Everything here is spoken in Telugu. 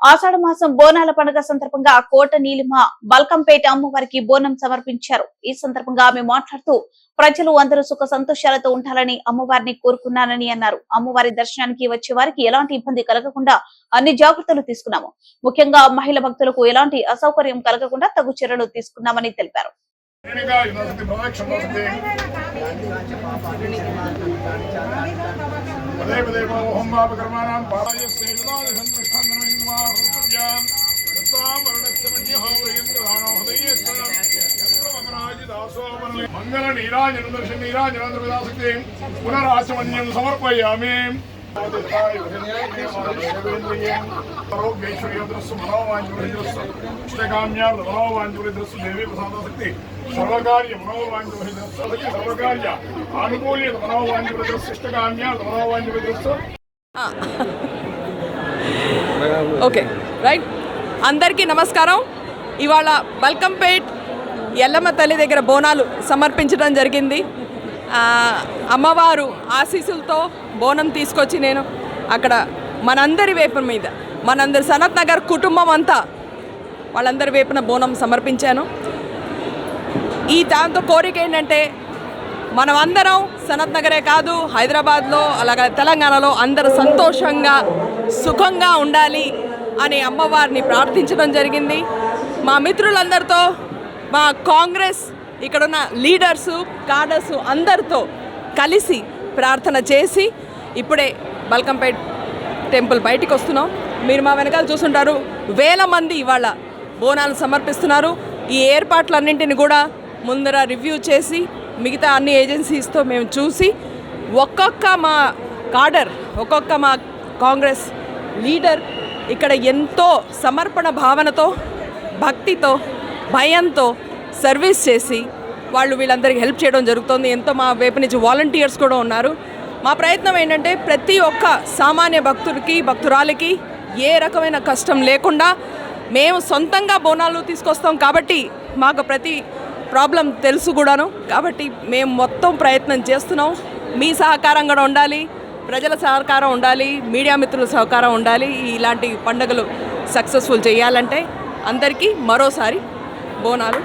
ఆషాఢ మాసం బోనాల పండుగ సందర్భంగా కోట నీలిమ బల్కంపేట అమ్మవారికి బోనం సమర్పించారు. ఈ సందర్భంగా ఆమె మాట్లాడుతూ ప్రజలు అందరూ సుఖ సంతోషాలతో ఉండాలని అమ్మవారిని కోరుకున్నానని అన్నారు. అమ్మవారి దర్శనానికి వచ్చే వారికి ఎలాంటి ఇబ్బంది కలగకుండా అన్ని జాగ్రత్తలు తీసుకున్నాము. ముఖ్యంగా మహిళా భక్తులకు ఎలాంటి అసౌకర్యం కలగకుండా తగు చర్యలు తీసుకున్నామని తెలిపారు. మంగళ నీరాజన దర్శన నీరాజనాశక్తి పునరాచమన్యం సమర్పయామి. సర్వకార్య సర్వకార్య ఆనుకూల్య ఓకే రైట్. అందరికీ నమస్కారం. ఇవాళ బల్కంపేట్ ఎల్లమ్మ తల్లి దగ్గర బోనాలు సమర్పించడం జరిగింది. అమ్మవారు ఆశీస్సులతో బోనం తీసుకొచ్చి నేను అక్కడ మనందరి వైపు మీద మనందరి సనత్ నగర్ కుటుంబం అంతా వాళ్ళందరి వైపున బోనం సమర్పించాను. ఈ దాంతో కోరిక ఏంటంటే మనమందరం సనత్ నగరే కాదు హైదరాబాద్లో అలాగే తెలంగాణలో అందరూ సంతోషంగా సుఖంగా ఉండాలి అని అమ్మవారిని ప్రార్థించడం జరిగింది. మా మిత్రులందరితో మా కాంగ్రెస్ ఇక్కడున్న లీడర్సు కాడర్సు అందరితో కలిసి ప్రార్థన చేసి ఇప్పుడే బల్కంపేట్ టెంపుల్ బయటికి వస్తున్నాం. మీరు మా వెనకాల చూస్తుంటారు, వేల మంది ఇవాళ బోనాలు సమర్పిస్తున్నారు. ఈ ఏర్పాట్లన్నింటిని కూడా ముందర రివ్యూ చేసి మిగతా అన్ని ఏజెన్సీస్తో మేము చూసి ఒక్కొక్క మా కాడర్ ఒక్కొక్క మా కాంగ్రెస్ లీడర్ ఇక్కడ ఎంతో సమర్పణ భావనతో భక్తితో భయంతో సర్వీస్ చేసి వాళ్ళు వీళ్ళందరికీ హెల్ప్ చేయడం జరుగుతుంది. ఎంతో మా వైపు నుంచి వాలంటీర్స్ కూడా ఉన్నారు. మా ప్రయత్నం ఏంటంటే ప్రతి ఒక్క సామాన్య భక్తుడికి భక్తురాలికి ఏ రకమైన కష్టం లేకుండా మేము సొంతంగా బోనాలు తీసుకొస్తాం కాబట్టి మాకు ప్రతి ప్రాబ్లం తెలుసు కూడాను. కాబట్టి మేము మొత్తం ప్రయత్నం చేస్తున్నాం. మీ సహకారం కూడా ఉండాలి, ప్రజల సహకారం ఉండాలి, మీడియా మిత్రుల సహకారం ఉండాలి. ఇలాంటి పండుగలు సక్సెస్ఫుల్ చేయాలంటే అందరికీ మరోసారి బోనాలు